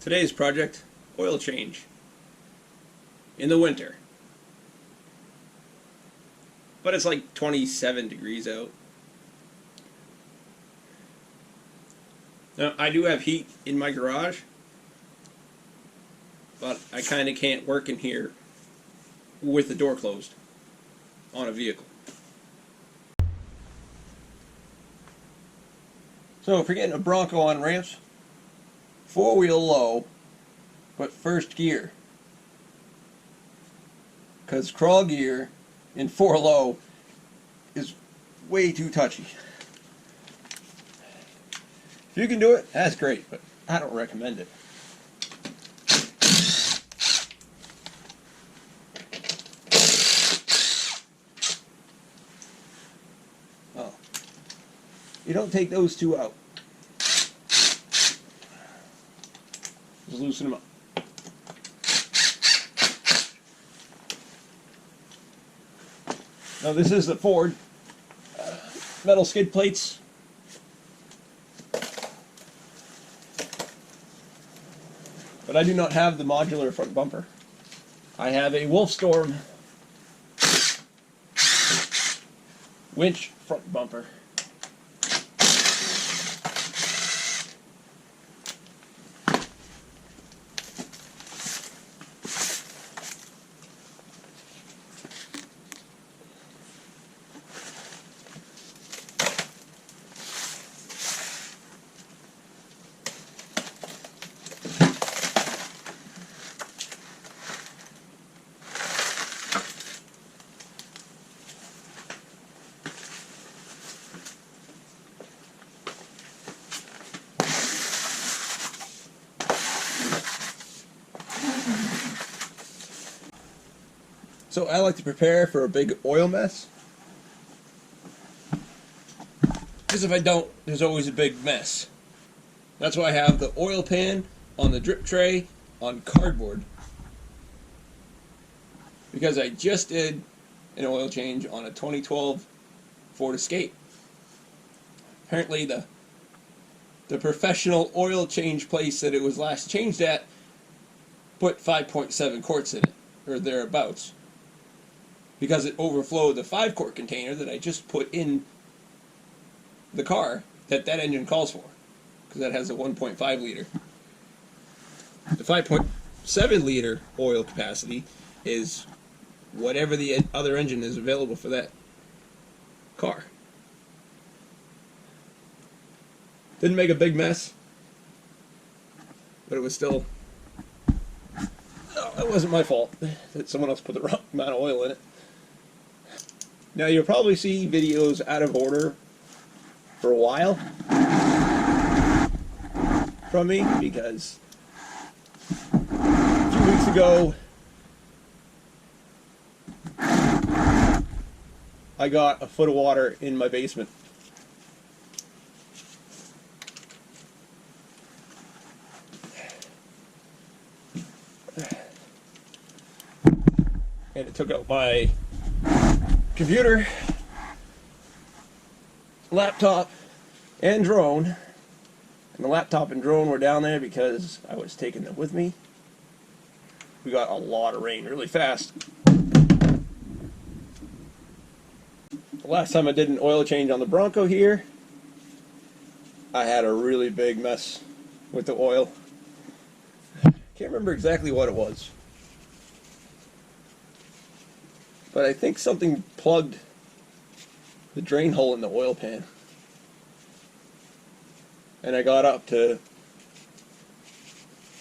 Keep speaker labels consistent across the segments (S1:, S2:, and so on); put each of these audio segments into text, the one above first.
S1: Today's project, oil change in the winter. But it's like 27 degrees out. Now, I do have heat in my garage, but I kind of can't work in here with the door closed on a vehicle. So if you're getting a Bronco on ramps, four-wheel low, but first gear. Because crawl gear in 4 low is way too touchy. If you can do it, that's great, but I don't recommend it. Oh. You don't take those two out. Just loosen them up. Now this is the Ford metal skid plates. But I do not have the modular front bumper. I have a Wolfstorm winch front bumper. So I like to prepare for a big oil mess, because if I don't, there's always a big mess. That's why I have the oil pan on the drip tray on cardboard, because I just did an oil change on a 2012 Ford Escape. Apparently the professional oil change place that it was last changed at put 5.7 quarts in it, or thereabouts, because it overflowed the 5-quart container that I just put in the car that engine calls for, because that has a 1.5 liter. The 5.7 liter oil capacity is whatever the other engine is available for that car. Didn't make a big mess, but it was still, no, it wasn't my fault that someone else put the wrong amount of oil in it. Now you'll probably see videos out of order for a while from me, because a few weeks ago I got a foot of water in my basement. And it took out my computer, laptop, and drone. And the laptop and drone were down there because I was taking them with me. We got a lot of rain really fast. The last time I did an oil change on the Bronco here, I had a really big mess with the oil. Can't remember exactly what it was, but I think something plugged the drain hole in the oil pan. And I got up to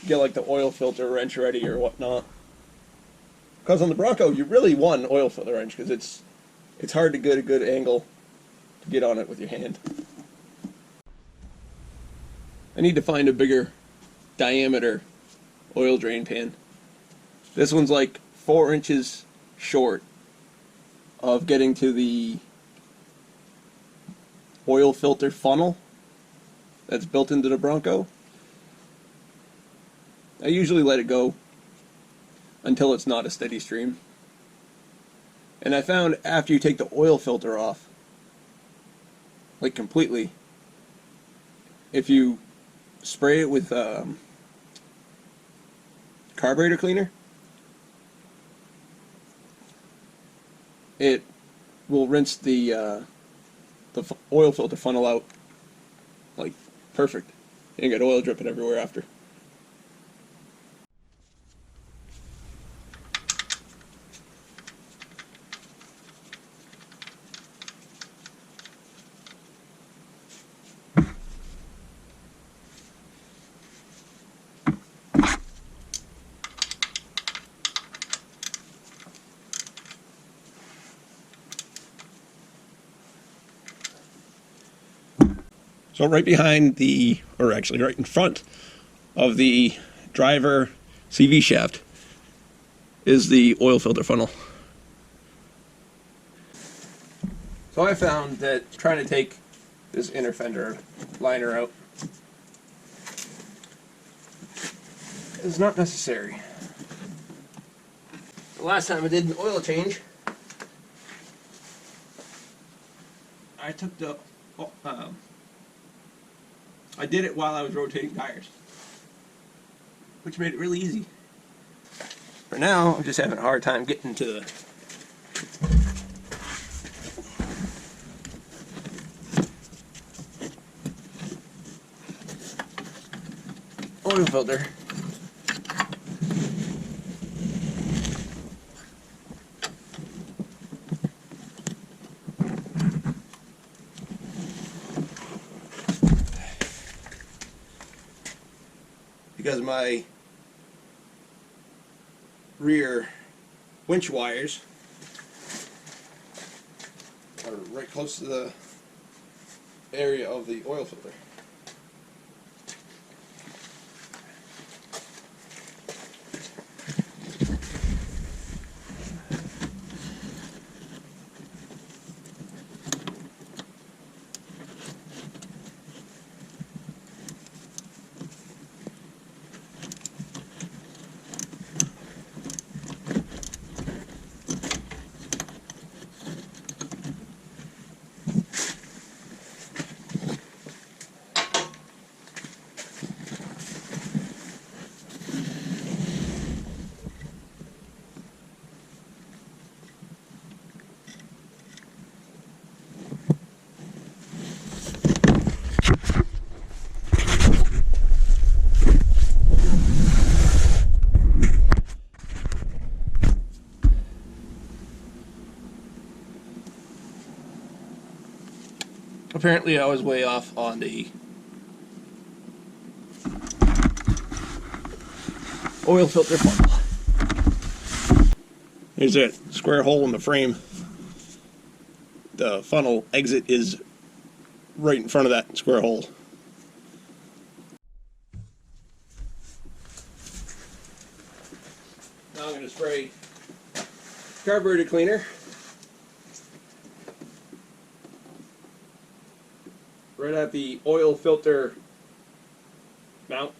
S1: get like the oil filter wrench ready or whatnot. Because on the Bronco you really want an oil filter wrench, because it's hard to get a good angle to get on it with your hand. I need to find a bigger diameter oil drain pan. This one's like 4 inches short of getting to the oil filter funnel that's built into the Bronco. I usually let it go until it's not a steady stream. And I found after you take the oil filter off, like completely, if you spray it with carburetor cleaner. It will rinse the oil filter funnel out like perfect. You get oil dripping everywhere after. So right behind the, or actually right in front of the driver CV shaft is the oil filter funnel. So I found that trying to take this inner fender liner out is not necessary. The last time I did an oil change, I took the I did it while I was rotating tires, which made it really easy. For now, I'm just having a hard time getting to the oil filter. Because my rear winch wires are right close to the area of the oil filter. Apparently I was way off on the oil filter funnel. There's that square hole in the frame. The funnel exit is right in front of that square hole. Now I'm going to spray carburetor cleaner right at the oil filter mount.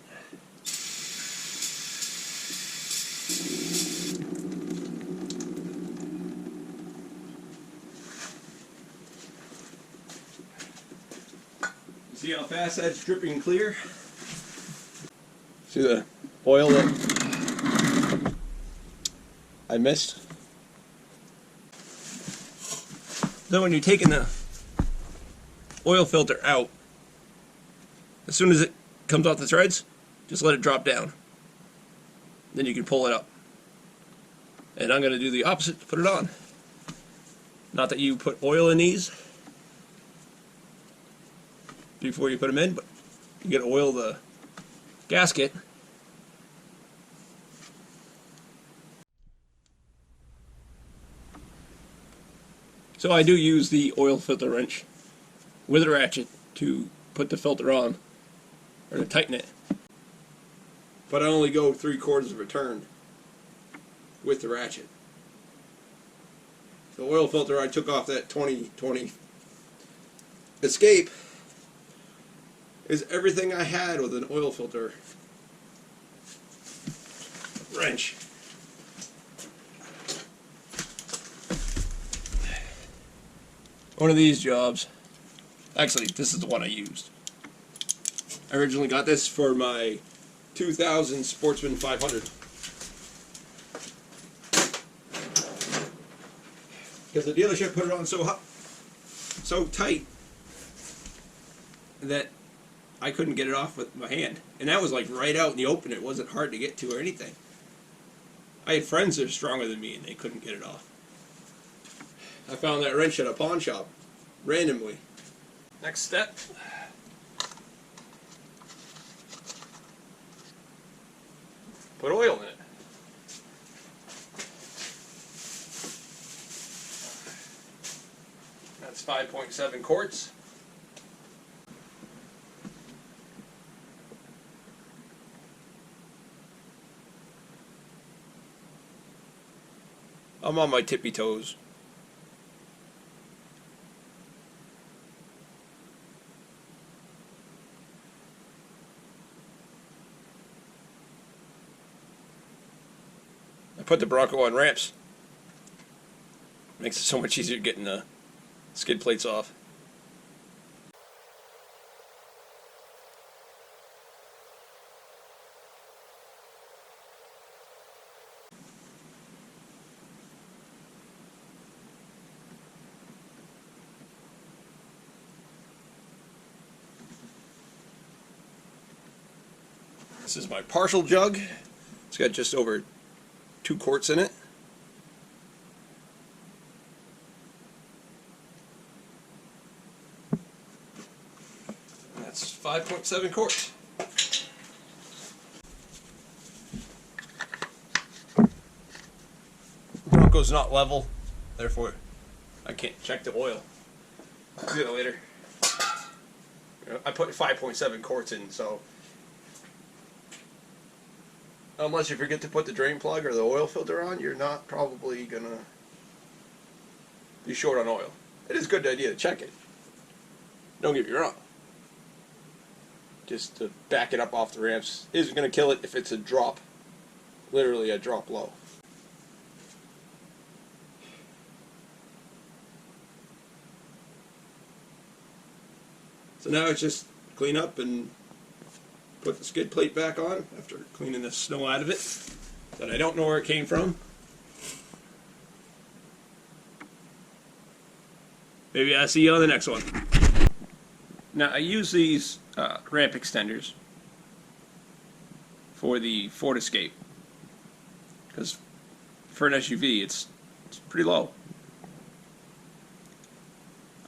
S1: See how fast that's dripping clear? See the oil that I missed? Then when you're taking the oil filter out, as soon as it comes off the threads, just let it drop down. Then you can pull it up. And I'm going to do the opposite to put it on. Not that you put oil in these before you put them in, but you got to oil the gasket. So I do use the oil filter wrench with a ratchet to put the filter on, or to tighten it. But I only go 3/4 of a turn with the ratchet. The oil filter I took off that 2020 Escape is everything I had with an oil filter wrench. One of these jobs, actually this is the one I used. I originally got this for my 2000 Sportsman 500. because the dealership put it on so tight that I couldn't get it off with my hand. And that was like right out in the open. It wasn't hard to get to or anything. I had friends that are stronger than me and they couldn't get it off. I found that wrench at a pawn shop, randomly. Next step. Put oil in it. That's 5.7 quarts. I'm on my tippy toes. I put the Bronco on ramps. Makes it so much easier getting the skid plates off. This is my partial jug. It's got just over 2 quarts in it. And that's 5.7 quarts. Bronco's not level, therefore I can't check the oil. I'll do it later. I put 5.7 quarts in, so unless you forget to put the drain plug or the oil filter on, you're not probably gonna be short on oil. It is a good idea to check it. Don't get me wrong. Just to back it up off the ramps isn't gonna kill it if it's a drop, literally a drop low. So now it's just clean up and put the skid plate back on after cleaning the snow out of it that I don't know where it came from. Maybe I'll see you on the next one. Now I use these ramp extenders for the Ford Escape because for an SUV it's pretty low.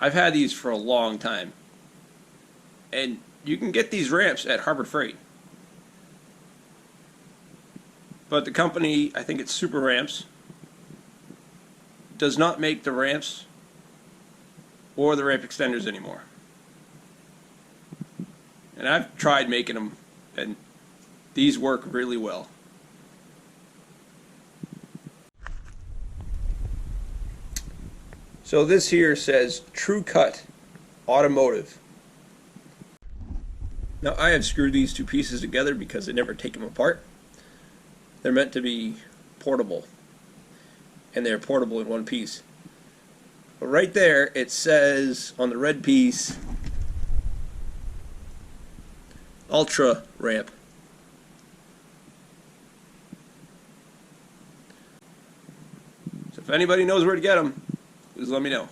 S1: I've had these for a long time, and you can get these ramps at Harbor Freight. But the company, I think it's Super Ramps, does not make the ramps or the ramp extenders anymore. And I've tried making them, and these work really well. So this here says True Cut Automotive. Now I have screwed these two pieces together because I never take them apart. They're meant to be portable, and they're portable in one piece. But right there it says on the red piece, Ultra Ramp. So if anybody knows where to get them, please let me know.